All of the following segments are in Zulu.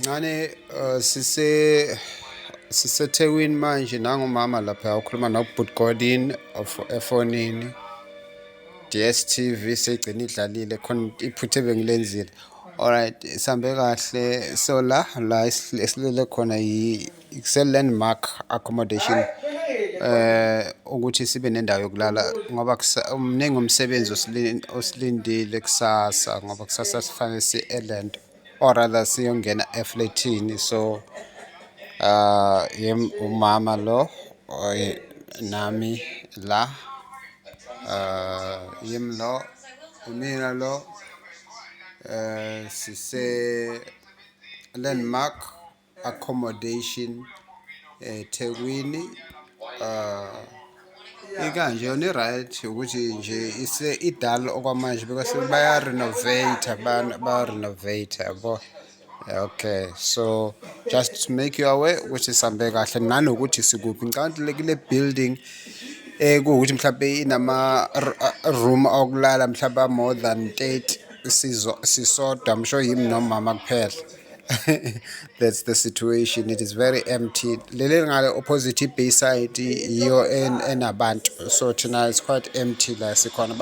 ngane siseThekwini manje nangumama lapha ukhuluma noBut Godin efonini. DSTV segcina idlalile khona iphuthe bengilenzile. Alright, sambe kahle. So la esilele khona Landmark accommodation ukuthi sibe nendawo yokulala ngoba umningi umsebenzi osilindile kusasa ngoba kusasa sifanele si-Eland or rather siyongena eflatini. So umama lo nami la lo umina lo sise Landmark accommodation eThekwini. Ikanje yona right ukuthi nje ise idala okwamanje because baya renovate yabo. Okay, so just to make you aware ukuthi sambe kahle nanokuthi sikuphi ngicabanga kule building kuwukuthi mhlawumbe inama room okulala mhlawumbe more than 30 sisodwa. I'm sure yimi nomama kuphela. That's the situation. It is very empty. Lele ngale opposite Bayside iyo enabantu. So tonight it's quite empty la sikhona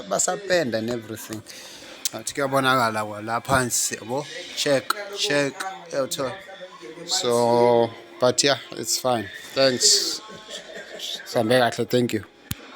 basapenda and everything. Athi kuyabonakala la phansi yabo. Check so but yeah, it's fine. Thanks. Sambe kahle, thank you.